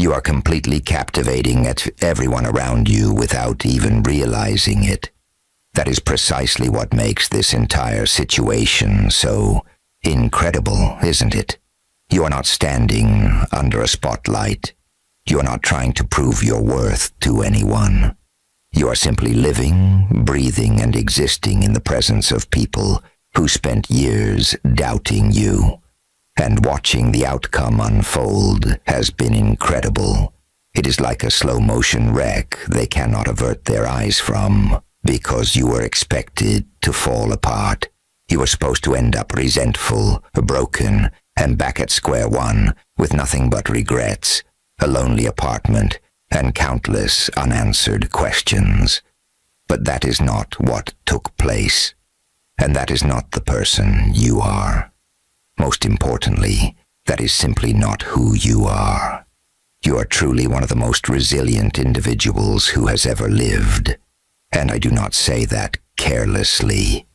You are completely captivating at everyone around you without even realizing it. That is precisely what makes this entire situation so incredible, isn't it? You are not standing under a spotlight. You are not trying to prove your worth to anyone. You are simply living, breathing, and existing in the presence of people who spent years doubting you. And watching the outcome unfold has been incredible. It is like a slow-motion wreck they cannot avert their eyes from, because you were expected to fall apart. You were supposed to end up resentful, broken, and back at square one with nothing but regrets, a lonely apartment, and countless unanswered questions. But that is not what took place, and that is not the person you are. Most importantly, that is simply not who you are. You are truly one of the most resilient individuals who has ever lived. And I do not say that carelessly.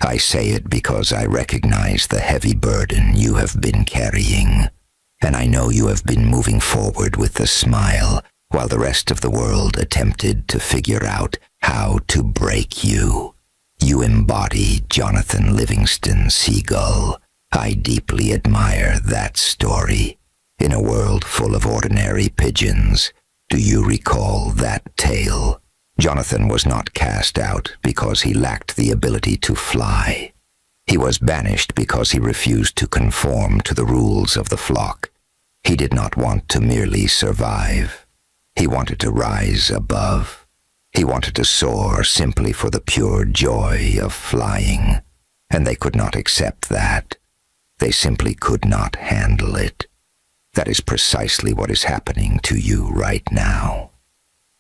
I say it because I recognize the heavy burden you have been carrying. And I know you have been moving forward with a smile while the rest of the world attempted to figure out how to break you. You embody Jonathan Livingston Seagull. I deeply admire that story. In a world full of ordinary pigeons, do you recall that tale? Jonathan was not cast out because he lacked the ability to fly. He was banished because he refused to conform to the rules of the flock. He did not want to merely survive. He wanted to rise above. He wanted to soar simply for the pure joy of flying. And they could not accept that. They simply could not handle it. That is precisely what is happening to you right now.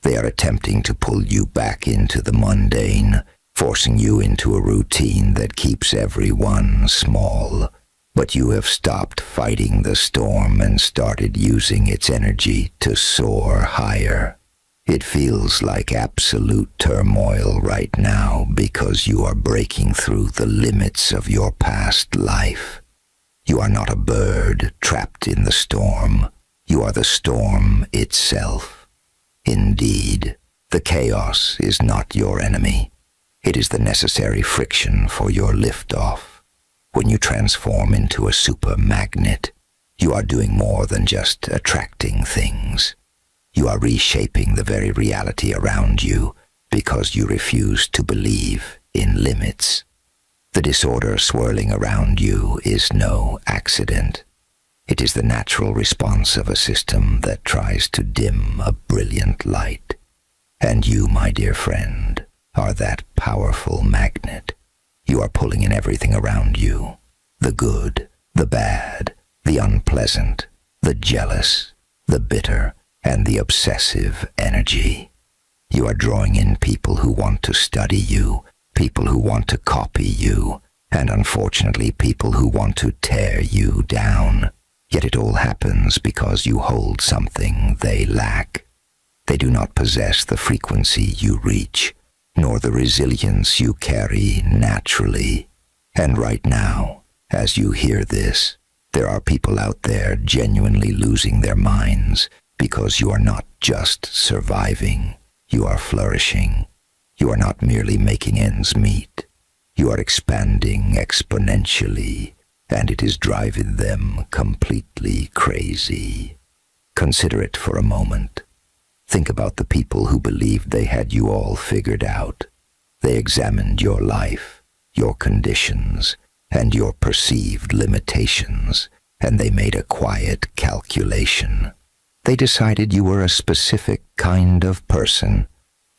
They are attempting to pull you back into the mundane, forcing you into a routine that keeps everyone small. But you have stopped fighting the storm and started using its energy to soar higher. It feels like absolute turmoil right now because you are breaking through the limits of your past life. You are not a bird trapped in the storm. You are the storm itself. Indeed, the chaos is not your enemy. It is the necessary friction for your liftoff. When you transform into a super magnet, you are doing more than just attracting things. You are reshaping the very reality around you because you refuse to believe in limits. The disorder swirling around you is no accident. It is the natural response of a system that tries to dim a brilliant light. And you, my dear friend, are that powerful magnet. You are pulling in everything around you. The good, the bad, the unpleasant, the jealous, the bitter, and the obsessive energy. You are drawing in people who want to study you, people who want to copy you, and unfortunately people who want to tear you down. Yet it all happens because you hold something they lack. They do not possess the frequency you reach, nor the resilience you carry naturally. And right now, as you hear this, there are people out there genuinely losing their minds because you are not just surviving, you are flourishing. You are not merely making ends meet. You are expanding exponentially, and it is driving them completely crazy. Consider it for a moment. Think about the people who believed they had you all figured out. They examined your life, your conditions, and your perceived limitations, and they made a quiet calculation. They decided you were a specific kind of person,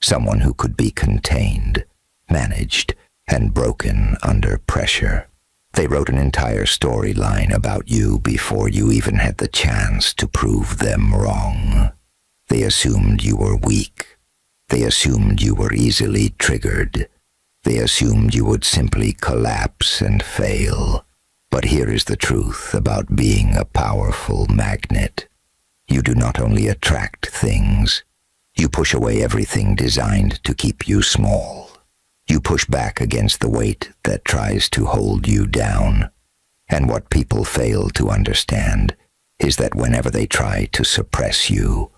someone who could be contained, managed, and broken under pressure. They wrote an entire storyline about you before you even had the chance to prove them wrong. They assumed you were weak. They assumed you were easily triggered. They assumed you would simply collapse and fail. But here is the truth about being a powerful magnet. You do not only attract things, you push away everything designed to keep you small. You push back against the weight that tries to hold you down. And what people fail to understand is that whenever they try to suppress you,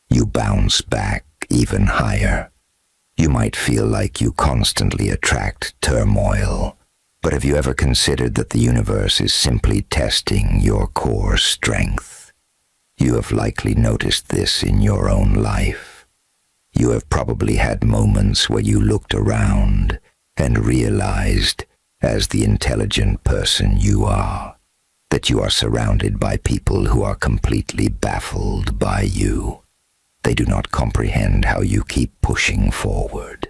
you bounce back even higher. You might feel like you constantly attract turmoil, but have you ever considered that the universe is simply testing your core strength? You have likely noticed this in your own life. You have probably had moments where you looked around and realized, as the intelligent person you are, that you are surrounded by people who are completely baffled by you. They do not comprehend how you keep pushing forward.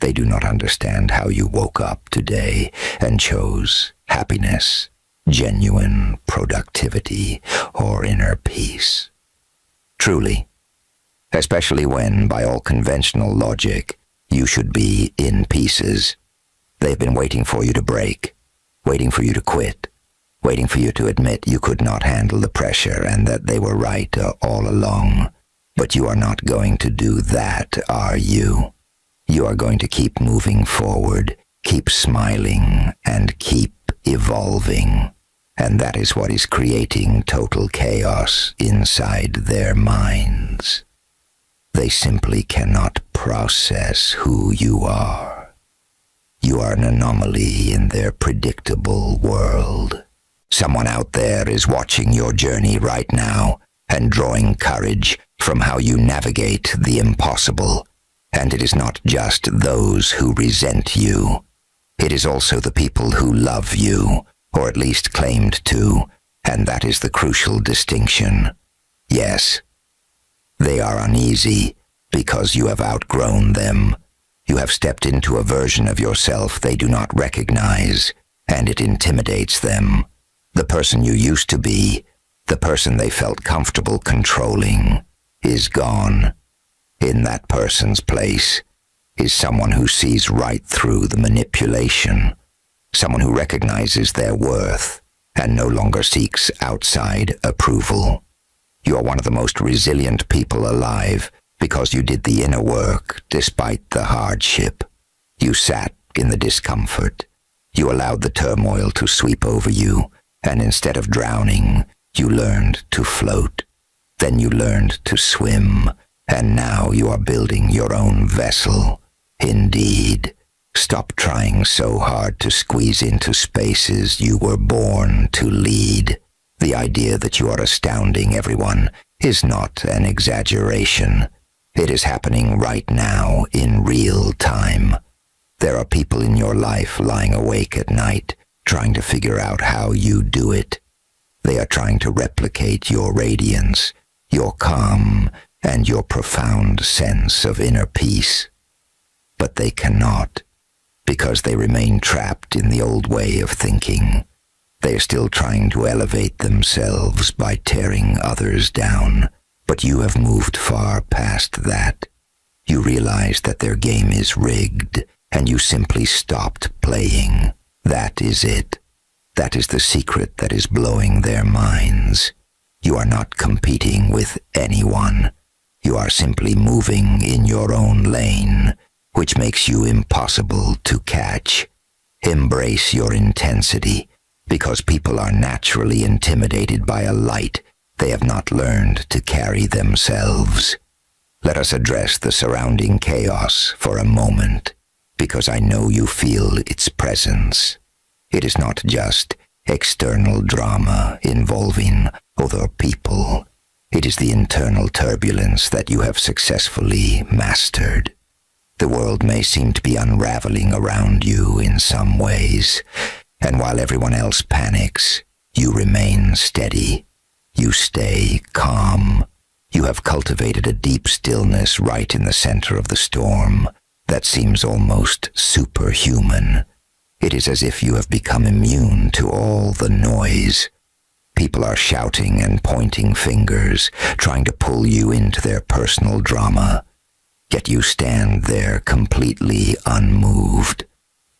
They do not understand how you woke up today and chose happiness, genuine productivity, or inner peace. Truly, especially when, by all conventional logic, you should be in pieces. They've been waiting for you to break, waiting for you to quit, waiting for you to admit you could not handle the pressure and that they were right all along. But you are not going to do that, are you? You are going to keep moving forward, keep smiling, and keep evolving. And that is what is creating total chaos inside their minds. They simply cannot process who you are. You are an anomaly in their predictable world. Someone out there is watching your journey right now and drawing courage from how you navigate the impossible. And it is not just those who resent you. It is also the people who love you, or at least claimed to, and that is the crucial distinction. Yes, they are uneasy because you have outgrown them. You have stepped into a version of yourself they do not recognize, and it intimidates them. The person you used to be, the person they felt comfortable controlling, is gone. In that person's place is someone who sees right through the manipulation, someone who recognizes their worth and no longer seeks outside approval. You are one of the most resilient people alive because you did the inner work despite the hardship. You sat in the discomfort. You allowed the turmoil to sweep over you, and instead of drowning, you learned to float. Then you learned to swim, and now you are building your own vessel. Indeed, stop trying so hard to squeeze into spaces you were born to lead. The idea that you are astounding everyone is not an exaggeration. It is happening right now in real time. There are people in your life lying awake at night, trying to figure out how you do it. They are trying to replicate your radiance, your calm, and your profound sense of inner peace. But they cannot, because they remain trapped in the old way of thinking. They are still trying to elevate themselves by tearing others down, but you have moved far past that. You realize that their game is rigged, and you simply stopped playing. That is it. That is the secret that is blowing their minds. You are not competing with anyone. You are simply moving in your own lane, which makes you impossible to catch. Embrace your intensity, because people are naturally intimidated by a light they have not learned to carry themselves. Let us address the surrounding chaos for a moment, because I know you feel its presence. It is not just external drama involving other people. It is the internal turbulence that you have successfully mastered. The world may seem to be unraveling around you in some ways, and while everyone else panics, you remain steady. You stay calm. You have cultivated a deep stillness right in the center of the storm that seems almost superhuman. It is as if you have become immune to all the noise. People are shouting and pointing fingers, trying to pull you into their personal drama. Yet you stand there completely unmoved,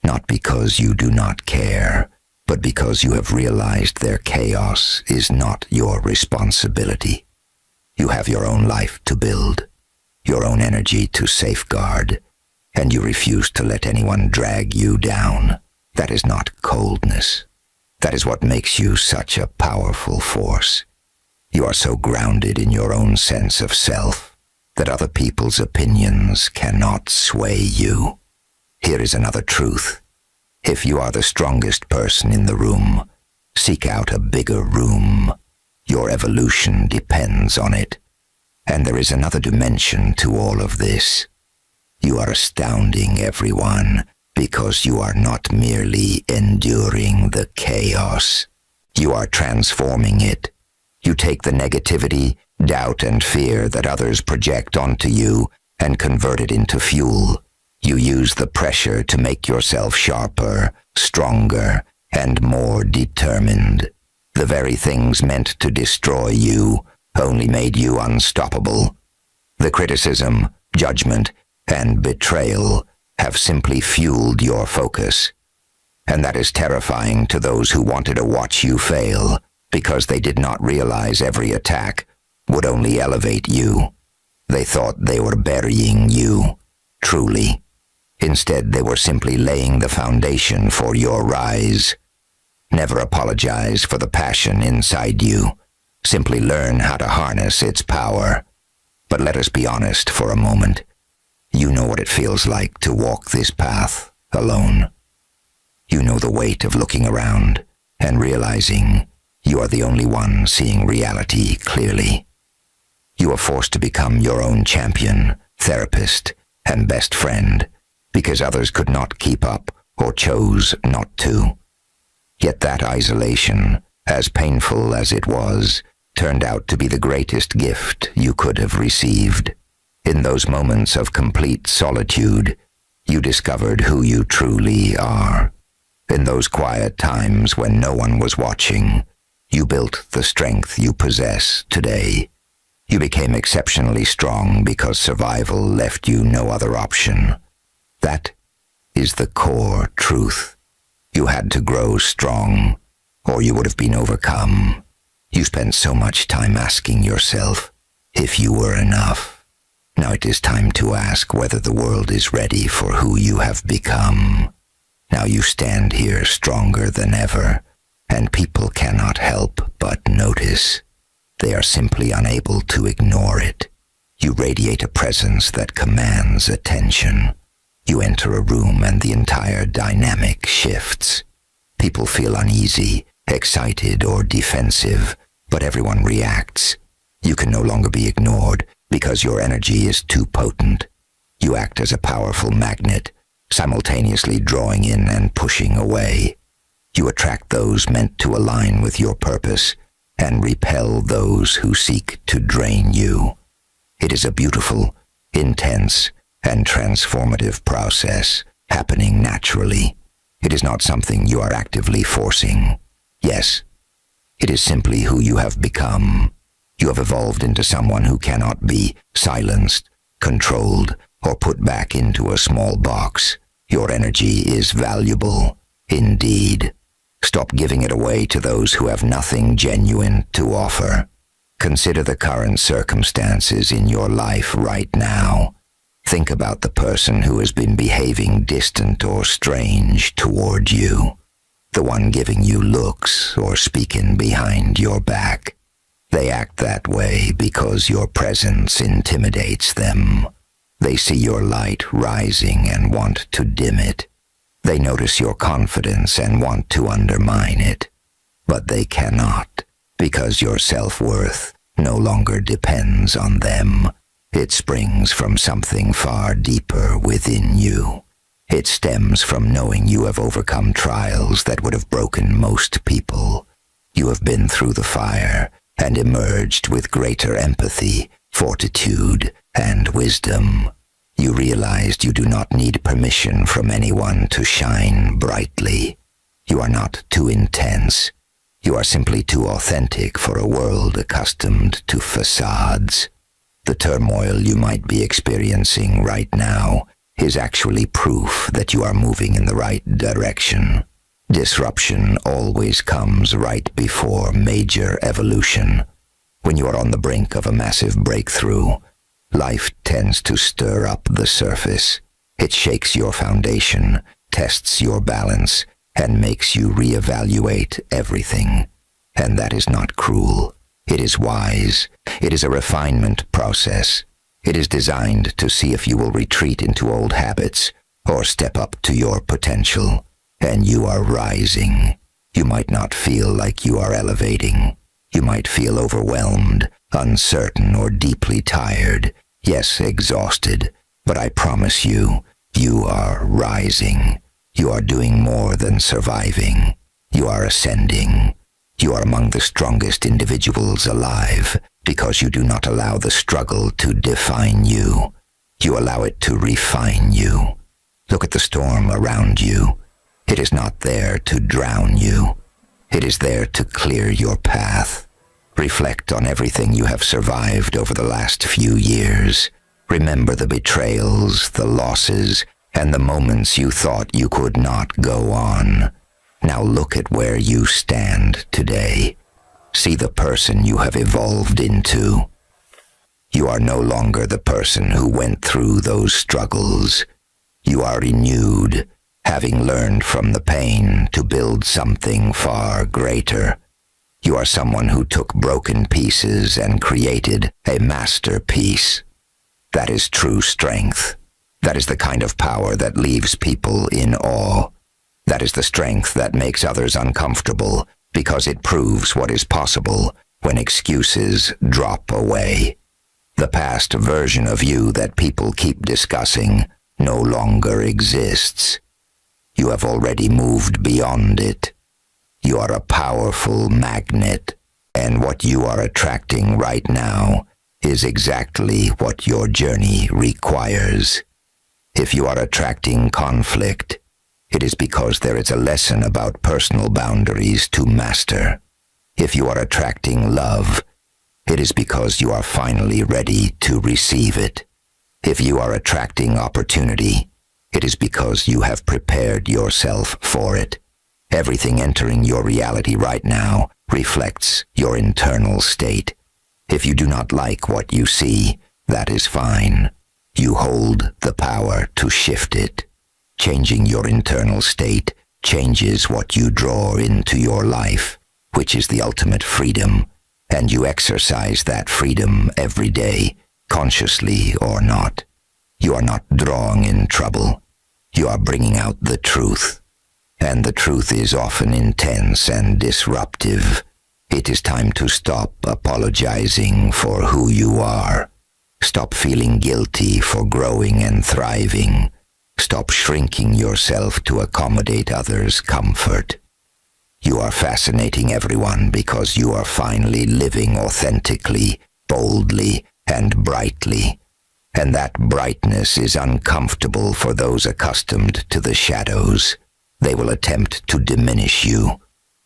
not because you do not care, but because you have realized their chaos is not your responsibility. You have your own life to build, your own energy to safeguard, and you refuse to let anyone drag you down. That is not coldness. That is what makes you such a powerful force. You are so grounded in your own sense of self that other people's opinions cannot sway you. Here is another truth. If you are the strongest person in the room, seek out a bigger room. Your evolution depends on it. And there is another dimension to all of this. You are astounding everyone because you are not merely enduring the chaos. You are transforming it. You take the negativity, doubt, and fear that others project onto you and convert it into fuel. You use the pressure to make yourself sharper, stronger, and more determined. The very things meant to destroy you only made you unstoppable. The criticism, judgment, and betrayal have simply fueled your focus. And that is terrifying to those who wanted to watch you fail because they did not realize every attack would only elevate you. They thought they were burying you, truly. Instead, they were simply laying the foundation for your rise. Never apologize for the passion inside you. Simply learn how to harness its power. But let us be honest for a moment. You know what it feels like to walk this path alone. You know the weight of looking around and realizing you are the only one seeing reality clearly. You are forced to become your own champion, therapist, and best friend because others could not keep up or chose not to. Yet that isolation, as painful as it was, turned out to be the greatest gift you could have received. In those moments of complete solitude, you discovered who you truly are. In those quiet times when no one was watching, you built the strength you possess today. You became exceptionally strong because survival left you no other option. That is the core truth. You had to grow strong, or you would have been overcome. You spent so much time asking yourself if you were enough. Now it is time to ask whether the world is ready for who you have become. Now you stand here stronger than ever, and people cannot help but notice. They are simply unable to ignore it. You radiate a presence that commands attention. You enter a room and the entire dynamic shifts. People feel uneasy, excited, or defensive, but everyone reacts. You can no longer be ignored because your energy is too potent. You act as a powerful magnet, simultaneously drawing in and pushing away. You attract those meant to align with your purpose and repel those who seek to drain you. It is a beautiful, intense, and transformative process happening naturally. It is not something you are actively forcing. Yes, it is simply who you have become. You have evolved into someone who cannot be silenced, controlled, or put back into a small box. Your energy is valuable, indeed. Stop giving it away to those who have nothing genuine to offer. Consider the current circumstances in your life right now. Think about the person who has been behaving distant or strange toward you. The one giving you looks or speaking behind your back. They act that way because your presence intimidates them. They see your light rising and want to dim it. They notice your confidence and want to undermine it. But they cannot, because your self-worth no longer depends on them. It springs from something far deeper within you. It stems from knowing you have overcome trials that would have broken most people. You have been through the fire and emerged with greater empathy, fortitude, and wisdom. You realized you do not need permission from anyone to shine brightly. You are not too intense. You are simply too authentic for a world accustomed to facades. The turmoil you might be experiencing right now is actually proof that you are moving in the right direction. Disruption always comes right before major evolution. When you are on the brink of a massive breakthrough, life tends to stir up the surface. It shakes your foundation, tests your balance, and makes you reevaluate everything. And that is not cruel. It is wise. It is a refinement process. It is designed to see if you will retreat into old habits or step up to your potential. And you are rising. You might not feel like you are elevating. You might feel overwhelmed, uncertain, or deeply tired. Yes, exhausted. But I promise you, you are rising. You are doing more than surviving. You are ascending. You are among the strongest individuals alive because you do not allow the struggle to define you. You allow it to refine you. Look at the storm around you. It is not there to drown you. It is there to clear your path. Reflect on everything you have survived over the last few years. Remember the betrayals, the losses, and the moments you thought you could not go on. Now look at where you stand today. See the person you have evolved into. You are no longer the person who went through those struggles. You are renewed, having learned from the pain to build something far greater. You are someone who took broken pieces and created a masterpiece. That is true strength. That is the kind of power that leaves people in awe. That is the strength that makes others uncomfortable because it proves what is possible when excuses drop away. The past version of you that people keep discussing no longer exists. You have already moved beyond it. You are a powerful magnet, and what you are attracting right now is exactly what your journey requires. If you are attracting conflict, it is because there is a lesson about personal boundaries to master. If you are attracting love, it is because you are finally ready to receive it. If you are attracting opportunity, it is because you have prepared yourself for it. Everything entering your reality right now reflects your internal state. If you do not like what you see, that is fine. You hold the power to shift it. Changing your internal state changes what you draw into your life, which is the ultimate freedom, and you exercise that freedom every day, consciously or not. You are not drawing in trouble. You are bringing out the truth, and the truth is often intense and disruptive. It is time to stop apologizing for who you are. Stop feeling guilty for growing and thriving. Stop shrinking yourself to accommodate others' comfort. You are fascinating everyone because you are finally living authentically, boldly, and brightly. And that brightness is uncomfortable for those accustomed to the shadows. They will attempt to diminish you,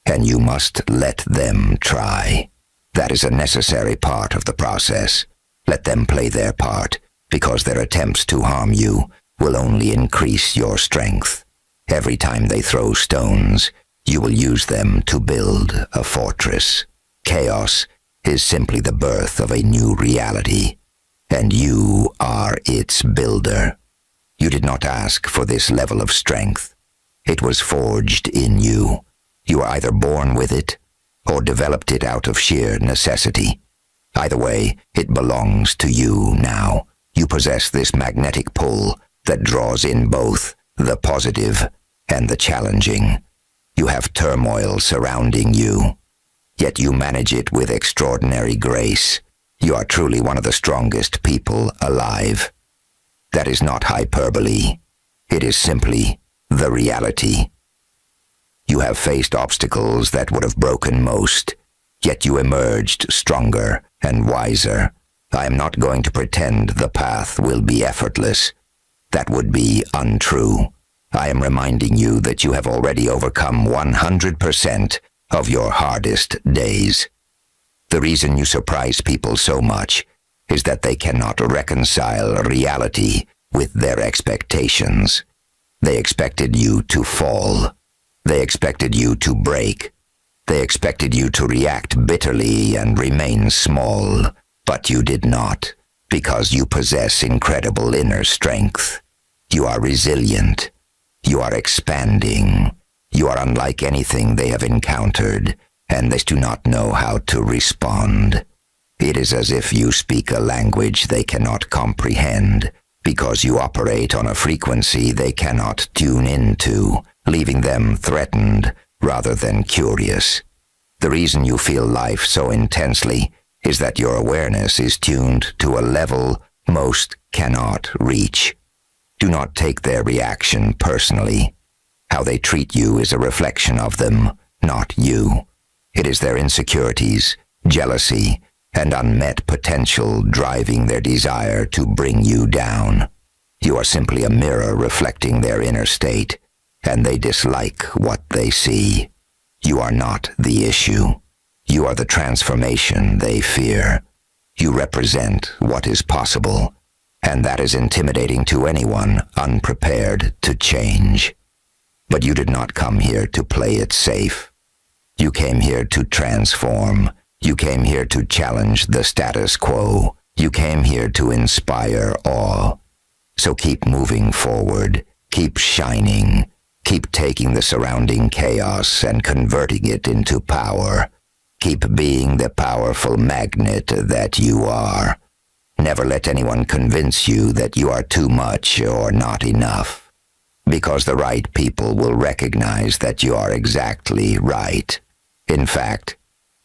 and you must let them try. That is a necessary part of the process. Let them play their part, because their attempts to harm you will only increase your strength. Every time they throw stones, you will use them to build a fortress. Chaos is simply the birth of a new reality, and you are its builder. You did not ask for this level of strength. It was forged in you. You are either born with it or developed it out of sheer necessity. Either way, it belongs to you now. You possess this magnetic pull that draws in both the positive and the challenging. You have turmoil surrounding you, yet you manage it with extraordinary grace. You are truly one of the strongest people alive. That is not hyperbole. It is simply the reality. You have faced obstacles that would have broken most, yet you emerged stronger and wiser. I am not going to pretend the path will be effortless. That would be untrue. I am reminding you that you have already overcome 100% of your hardest days. The reason you surprise people so much is that they cannot reconcile reality with their expectations. They expected you to fall. They expected you to break. They expected you to react bitterly and remain small, but you did not, because you possess incredible inner strength. You are resilient. You are expanding. You are unlike anything they have encountered, and they do not know how to respond. It is as if you speak a language they cannot comprehend, because you operate on a frequency they cannot tune into, leaving them threatened rather than curious. The reason you feel life so intensely is that your awareness is tuned to a level most cannot reach. Do not take their reaction personally. How they treat you is a reflection of them, not you. It is their insecurities, jealousy, and unmet potential driving their desire to bring you down. You are simply a mirror reflecting their inner state, and they dislike what they see. You are not the issue. You are the transformation they fear. You represent what is possible, and that is intimidating to anyone unprepared to change. But you did not come here to play it safe. You came here to transform. You came here to challenge the status quo. You came here to inspire awe. So keep moving forward. Keep shining. Keep taking the surrounding chaos and converting it into power. Keep being the powerful magnet that you are. Never let anyone convince you that you are too much or not enough, because the right people will recognize that you are exactly right. In fact,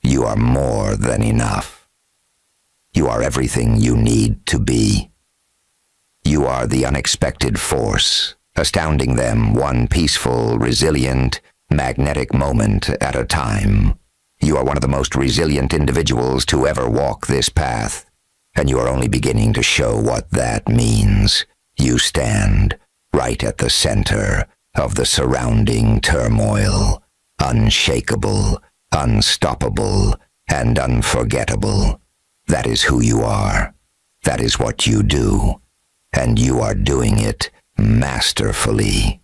you are more than enough. You are everything you need to be. You are the unexpected force, astounding them one peaceful, resilient, magnetic moment at a time. You are one of the most resilient individuals to ever walk this path, and you are only beginning to show what that means. You stand right at the center of the surrounding turmoil, unshakable, unstoppable, and unforgettable. That is who you are. That is what you do, and you are doing it masterfully.